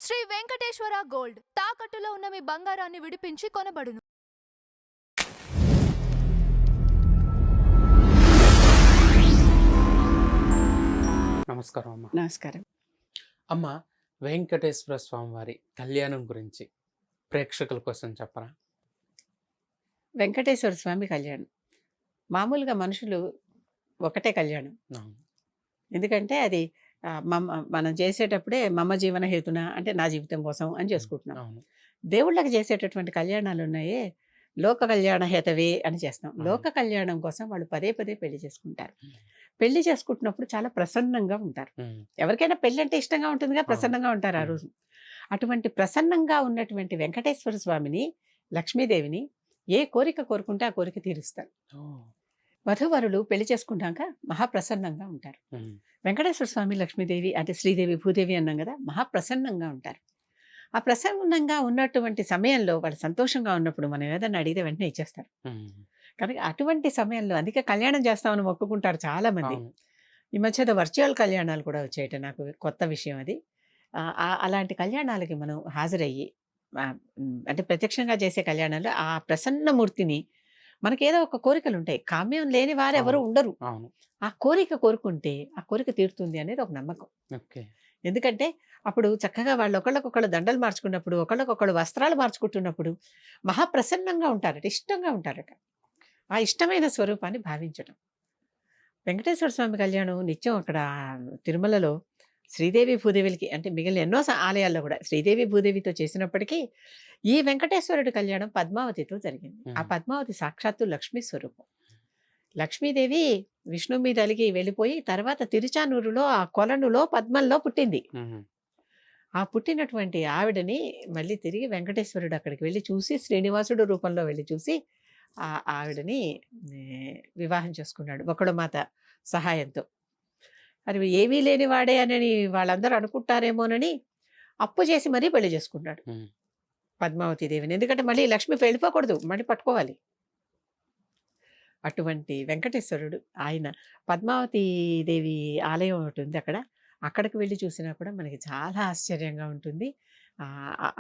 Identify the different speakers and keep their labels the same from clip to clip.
Speaker 1: Shri Venkateswara gold తాకట్టులో ఉన్న మీ బంగారాన్ని విడిపించి కొనబడును.
Speaker 2: నమస్కారం అమ్మ.
Speaker 3: నమస్కారం.
Speaker 2: అమ్మ, వెంకటేశ్వర స్వామి వారి కళ్యాణం గురించి ప్రేక్షకుల కోసం చెప్పరా?
Speaker 3: వెంకటేశ్వర స్వామి కళ్యాణం మామూలుగా మనుషులు ఒకటే కళ్యాణం.
Speaker 2: అవును.
Speaker 3: ఎందుకంటే అది మనం చేసేటప్పుడే మమ్మ జీవన హేతున అంటే నా జీవితం కోసం అని చేసుకుంటున్నాం.
Speaker 2: అవును.
Speaker 3: దేవుళ్ళకి చేసేటటువంటి కళ్యాణాలు ఉన్నాయే లోక కళ్యాణ హేతవే అని చేస్తాం. లోక కళ్యాణం కోసం వాళ్ళు పదే పదే పెళ్లి చేసుకుంటారు. పెళ్లి చేసుకుంటున్నప్పుడు చాలా ప్రసన్నంగా ఉంటారు. ఎవరికైనా పెళ్లి అంటే ఇష్టంగా ఉంటుందిగా, ప్రసన్నంగా ఉంటారు ఆ రోజు. అటువంటి ప్రసన్నంగా ఉన్నటువంటి వెంకటేశ్వర స్వామిని, లక్ష్మీదేవిని ఏ కోరిక కోరుకుంటే ఆ కోరిక తీరుస్తారు. వధూవరులు పెళ్లి చేసుకున్నాక మహాప్రసన్నంగా ఉంటారు. వెంకటేశ్వర స్వామి, లక్ష్మీదేవి అంటే శ్రీదేవి, భూదేవి అన్నాం కదా, మహాప్రసన్నంగా ఉంటారు. ఆ ప్రసన్నంగా ఉన్నటువంటి సమయంలో వాళ్ళు సంతోషంగా ఉన్నప్పుడు మనం ఏదైనా అడిగితే వెంటనే ఇచ్చేస్తారు. కనుక అటువంటి సమయంలో అందుకే కళ్యాణం చేస్తామని మొక్కుకుంటారు చాలా మంది. ఈ మధ్య వర్చువల్ కళ్యాణాలు కూడా వచ్చేయట, నాకు కొత్త విషయం అది. అలాంటి కళ్యాణాలకి మనం హాజరయ్యి అంటే ప్రత్యక్షంగా చేసే కళ్యాణాలు ఆ ప్రసన్నమూర్తిని మనకేదో ఒక కోరికలు ఉంటాయి. కామ్యం లేని వారు ఎవరు ఉండరు. ఆ కోరిక కోరుకుంటే ఆ కోరిక తీరుతుంది అనేది ఒక నమ్మకం. ఎందుకంటే అప్పుడు చక్కగా వాళ్ళు ఒకళ్ళకొకళ్ళు దండలు మార్చుకున్నప్పుడు, ఒకళ్ళకొకళ్ళు వస్త్రాలు మార్చుకుంటున్నప్పుడు మహాప్రసన్నంగా ఉంటారట, ఇష్టంగా ఉంటారట. ఆ ఇష్టమైన స్వరూపాన్ని భావించడం. వెంకటేశ్వర స్వామి కళ్యాణం నిత్యం అక్కడ తిరుమలలో శ్రీదేవి భూదేవికి అంటే మిగిలిన ఎన్నో ఆలయాల్లో కూడా శ్రీదేవి భూదేవితో చేసినప్పటికీ ఈ వెంకటేశ్వరుడి కళ్యాణం పద్మావతితో జరిగింది. ఆ పద్మావతి సాక్షాత్తు లక్ష్మీ స్వరూపం. లక్ష్మీదేవి విష్ణు మీద అలిగి వెళ్ళిపోయి తర్వాత తిరుచానూరులో ఆ కొలనులో పద్మంలో పుట్టింది. ఆ పుట్టినటువంటి ఆవిడని మళ్ళీ తిరిగి వెంకటేశ్వరుడు అక్కడికి వెళ్ళి చూసి, శ్రీనివాసుడు రూపంలో వెళ్ళి చూసి ఆ ఆవిడని వివాహం చేసుకున్నాడు ఒకడు మాత సహాయంతో. అది ఏమీ లేని వాడే అని వాళ్ళందరూ అనుకుంటారేమోనని అప్పు చేసి మరీ పెళ్లి చేసుకున్నాడు పద్మావతి దేవిని. ఎందుకంటే మళ్ళీ లక్ష్మి వెళ్ళిపోకూడదు, మళ్ళీ పట్టుకోవాలి. అటువంటి వెంకటేశ్వరుడు ఆయన. పద్మావతి దేవి ఆలయం ఒకటి ఉంది అక్కడ, అక్కడికి వెళ్ళి చూసినా కూడా మనకి చాలా ఆశ్చర్యంగా ఉంటుంది.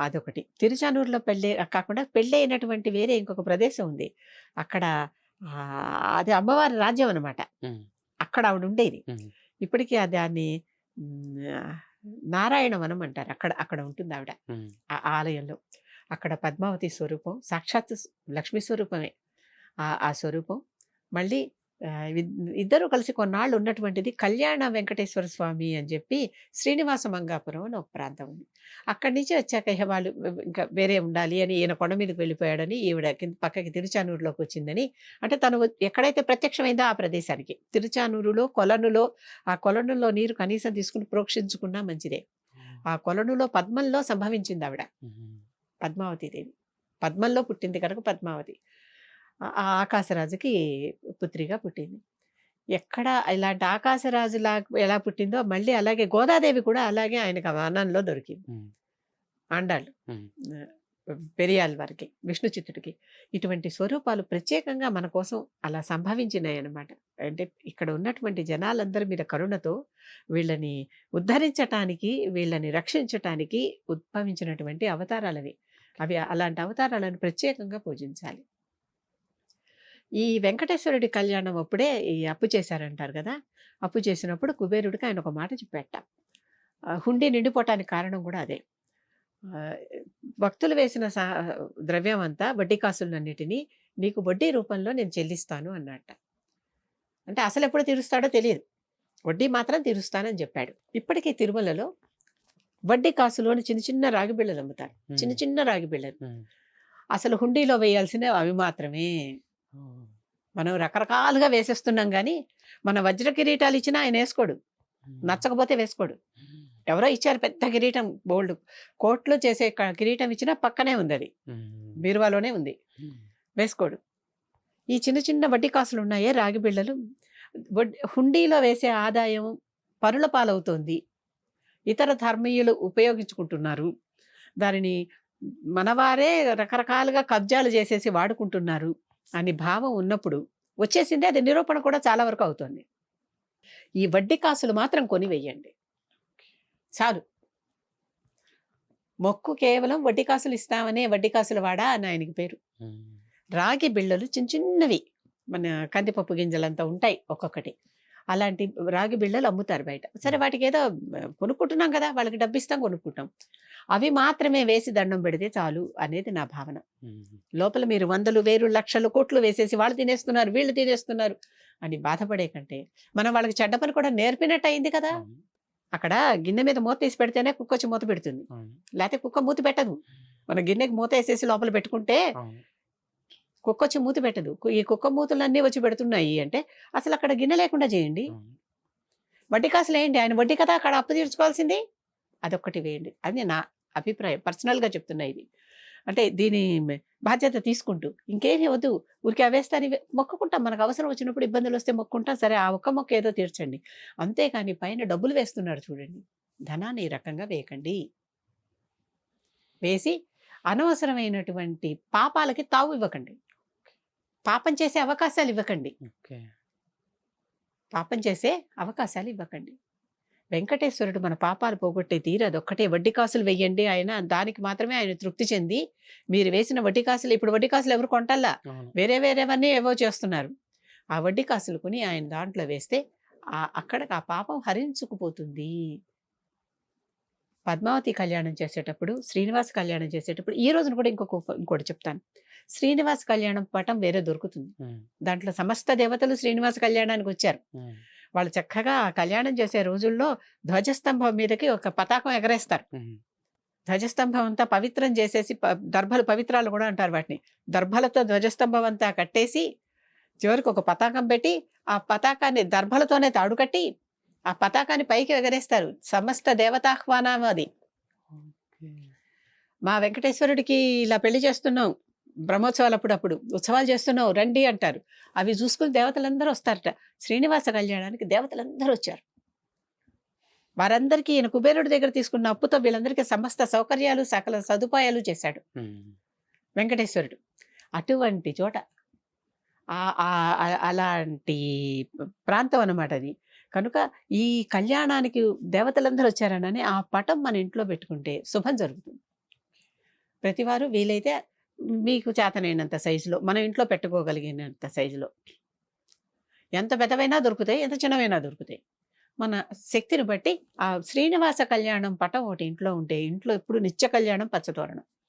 Speaker 3: అదొకటి. తిరుచానూరులో పెళ్ళి కాకుండా పెళ్ళి అయినటువంటి వేరే ఇంకొక ప్రదేశం ఉంది అక్కడ. అది అమ్మవారి రాజ్యం అనమాట. అక్కడ ఆవిడ ఉండేది. ఇప్పటికీ దాన్ని నారాయణవనం అంటారు. అక్కడ అక్కడ ఉంటుంది ఆవిడ ఆ ఆలయంలో. అక్కడ పద్మావతి స్వరూపం సాక్షాత్ లక్ష్మీ స్వరూపమే. ఆ స్వరూపం మళ్ళీ ఇద్దరు కలిసి కొన్నాళ్ళు ఉన్నటువంటిది కళ్యాణ వెంకటేశ్వర స్వామి అని చెప్పి శ్రీనివాస మంగాపురం అని ఒక ప్రాంతం ఉంది. అక్కడి నుంచి వచ్చాక వాళ్ళు ఇంకా వేరే ఉండాలి అని ఈయన కొండ మీదకి వెళ్ళిపోయాడని ఈవిడ పక్కకి తిరుచానూరులోకి వచ్చిందని, అంటే తను ఎక్కడైతే ప్రత్యక్షమైందో ఆ ప్రదేశానికి తిరుచానూరులో కొలనులో, ఆ కొలనులో నీరు కనీసం తీసుకుని ప్రోక్షించుకున్నా మంచిదే. ఆ కొలనులో పద్మంలో సంభవించింది ఆవిడ పద్మావతీదేవి. పద్మంలో పుట్టింది కనుక పద్మావతి. ఆ ఆకాశరాజుకి పుత్రిగా పుట్టింది. ఎక్కడ ఇలాంటి ఆకాశరాజులా ఎలా పుట్టిందో మళ్ళీ అలాగే గోదాదేవి కూడా అలాగే ఆయనకు అన్నంలో దొరికింది. ఆండాళ్ళు పెరియాల్ వారికి, విష్ణు చిత్తుడికి ఇటువంటి స్వరూపాలు ప్రత్యేకంగా మన కోసం అలా సంభవించినాయి అన్నమాట. అంటే ఇక్కడ ఉన్నటువంటి జనాలందరి మీద కరుణతో వీళ్ళని ఉద్ధరించటానికి, వీళ్ళని రక్షించటానికి ఉద్భవించినటువంటి అవతారాలవి. అవి అలాంటి అవతారాలను ప్రత్యేకంగా పూజించాలి. ఈ వెంకటేశ్వరుడి కళ్యాణం అప్పుడే ఈ అప్పు చేశారంటారు కదా. అప్పు చేసినప్పుడు కుబేరుడికి ఆయన ఒక మాట చెప్పేట. హుండీ నిండిపోవటానికి కారణం కూడా అదే. భక్తులు వేసిన ద్రవ్యం అంతా, వడ్డీ కాసులన్నిటినీ నీకు వడ్డీ రూపంలో నేను చెల్లిస్తాను అన్నట్ట. అంటే అసలు ఎప్పుడు తీరుస్తాడో తెలియదు, వడ్డీ మాత్రం తీరుస్తానని చెప్పాడు. ఇప్పటికీ తిరుమలలో వడ్డీ కాసులోని చిన్న చిన్న రాగి బిళ్ళలు అమ్ముతారు. చిన్న చిన్న రాగి బిళ్ళలు. అసలు హుండీలో వేయాల్సినవి అవి మాత్రమే. మనం రకరకాలుగా వేసేస్తున్నాం కానీ మన వజ్ర కిరీటాలు ఇచ్చినా ఆయన వేసుకోడు, నచ్చకపోతే వేసుకోడు. ఎవరో ఇచ్చారు పెద్ద కిరీటం, బోల్డ్ కోట్లు చేసే కిరీటం ఇచ్చినా పక్కనే ఉంది, అది బీరువాలోనే ఉంది, వేసుకోడు. ఈ చిన్న చిన్న వడ్డీ కాసులు ఉన్నాయే రాగి బిళ్ళలు, హుండీలో వేసే ఆదాయం పరుల పాలవుతోంది, ఇతర ధర్మీయులు ఉపయోగించుకుంటున్నారు, దానిని మనవారే రకరకాలుగా కబ్జాలు చేసేసి వాడుకుంటున్నారు అని భావం ఉన్నప్పుడు వచ్చేసింది. అది నిరూపణ కూడా చాలా వరకు అవుతుంది. ఈ వడ్డీ కాసులు మాత్రం కొని వెయ్యండి చాలు. మొక్కు కేవలం వడ్డీ కాసులు ఇస్తామనే వడ్డీ కాసుల వాడ అని ఆయనకి పేరు.
Speaker 2: ఉమ్,
Speaker 3: రాగి బిళ్ళలు చిన్న చిన్నవి మన కందిపప్పు గింజలంతా ఉంటాయి ఒక్కొక్కటి. అలాంటి రాగి బిళ్ళలు అమ్ముతారు బయట. సరే వాటికి ఏదో కొనుక్కుంటున్నాం కదా, వాళ్ళకి డబ్బు ఇస్తాం కొనుక్కుంటాం. అవి మాత్రమే వేసి దండం పెడితే చాలు అనేది నా భావన.
Speaker 2: ఉమ్,
Speaker 3: లోపల మీరు వందలు వేలు లక్షలు కోట్లు వేసేసి వాళ్ళు తినేస్తున్నారు వీళ్ళు తినేస్తున్నారు అని బాధపడే కంటే మనం వాళ్ళకి చెడ్డ పని కూడా నేర్పినట్టు అయింది కదా.
Speaker 2: అవును,
Speaker 3: అక్కడ గిన్నె మీద మూత తీసి పెడితేనే కుక్క వచ్చి మూత పెడుతుంది,
Speaker 2: అవును,
Speaker 3: లేకపోతే కుక్క మూత పెట్టదు. మన గిన్నెకి మూత వేసేసి లోపల పెట్టుకుంటే
Speaker 2: అవును,
Speaker 3: కుక్క వచ్చి మూత పెట్టదు. ఈ కుక్క మూతలన్నీ వచ్చి పెడుతున్నాయి అంటే అసలు అక్కడ గిన్నె లేకుండా చేయండి.
Speaker 2: అవును.
Speaker 3: వడ్డీ కాసులు వేయండి, ఆయన వడ్డీ కదా అక్కడ అప్పు తీర్చుకోవాల్సింది, అదొక్కటి వేయండి. అది నా అభిప్రాయం, పర్సనల్గా చెప్తున్నా ఇది. అంటే దీని బాధ్యత తీసుకుంటూ ఇంకేమీ వద్దు, ఊరికి అవేస్తాను మొక్కుకుంటాం. మనకు అవసరం వచ్చినప్పుడు ఇబ్బందులు వస్తే మొక్కుంటాం. సరే ఆ ఒక్క మొక్క ఏదో తీర్చండి, అంతేకాని పైన డబ్బులు వేస్తున్నారు చూడండి, ధనాన్ని ఈ రకంగా వేయకండి. వేసి అనవసరమైనటువంటి పాపాలకి తావు ఇవ్వకండి, పాపం చేసే అవకాశాలు ఇవ్వకండి,
Speaker 2: ఓకే.
Speaker 3: పాపం చేసే అవకాశాలు ఇవ్వకండి. వెంకటేశ్వరుడు మన పాపాలు పోగొట్టే తీరు అదొక్కటే. వడ్డీ కాసులు వెయ్యండి, ఆయన దానికి మాత్రమే ఆయన తృప్తి చెంది, మీరు వేసిన వడ్డీ కాసులు, ఇప్పుడు వడ్డీ కాసులు ఎవరు కొంటల్లా,
Speaker 2: అవును,
Speaker 3: వేరేవన్నీ ఏవో చేస్తున్నారు. ఆ వడ్డీ కాసులు కొని ఆయన దాంట్లో వేస్తే అక్కడికి ఆ పాపం హరించుకుపోతుంది. పద్మావతి కళ్యాణం చేసేటప్పుడు, శ్రీనివాస కళ్యాణం చేసేటప్పుడు, ఈ రోజున కూడా ఇంకోటి చెప్తాను. శ్రీనివాస కళ్యాణం పటం వేరే దొరుకుతుంది,
Speaker 2: ఉమ్,
Speaker 3: దాంట్లో సమస్త దేవతలు శ్రీనివాస కళ్యాణానికి వచ్చారు.
Speaker 2: ఉమ్,
Speaker 3: వాళ్ళు చక్కగా ఆ కళ్యాణం చేసే రోజుల్లో ధ్వజస్తంభం మీదకి ఒక పతాకం ఎగరేస్తారు.
Speaker 2: ఉమ్,
Speaker 3: ధ్వజస్తంభం అంతా పవిత్రం చేసేసి, దర్భలు పవిత్రాలు కూడా అంటారు వాటిని, దర్భలతో ధ్వజస్తంభం అంతా కట్టేసి చివరికి ఒక పతాకం పెట్టి ఆ పతాకాన్ని దర్భలతోనే తాడు కట్టి ఆ పతాకాన్ని పైకి ఎగరేస్తారు. సమస్త దేవతాహ్వానం అది.
Speaker 2: ఓకే.
Speaker 3: మా వెంకటేశ్వరుడికి ఇలా పెళ్లి చేస్తున్నాం, బ్రహ్మోత్సవాలు అప్పుడప్పుడు ఉత్సవాలు చేస్తున్నావు రండి అంటారు. అవి చూసుకుని దేవతలందరూ వస్తారట. శ్రీనివాస కళ్యాణానికి దేవతలందరూ వచ్చారు. వారందరికీ ఈయన కుబేరుడి దగ్గర తీసుకున్న అప్పుతో వీళ్ళందరికీ సమస్త సౌకర్యాలు సకల సదుపాయాలు చేశాడు
Speaker 2: ఉమ్,
Speaker 3: వెంకటేశ్వరుడు. అటువంటి చోట అలాంటి ప్రాంతం అన్నమాట అది. కనుక ఈ కళ్యాణానికి దేవతలందరూ వచ్చారనని ఆ పటం మన ఇంట్లో పెట్టుకుంటే శుభం జరుగుతుంది. ప్రతివారు వీలైతే మీకు చేతనైనంత సైజులో మన ఇంట్లో పెట్టుకోగలిగినంత సైజులో, ఎంత పెద్దవైనా దొరుకుతాయి, ఎంత చిన్నవైనా దొరుకుతాయి. మన శక్తిని బట్టి ఆ శ్రీనివాస కళ్యాణం పటం ఒకటి ఇంట్లో ఉంటే ఇంట్లో ఎప్పుడు నిత్య కళ్యాణం పచ్చతోరణం.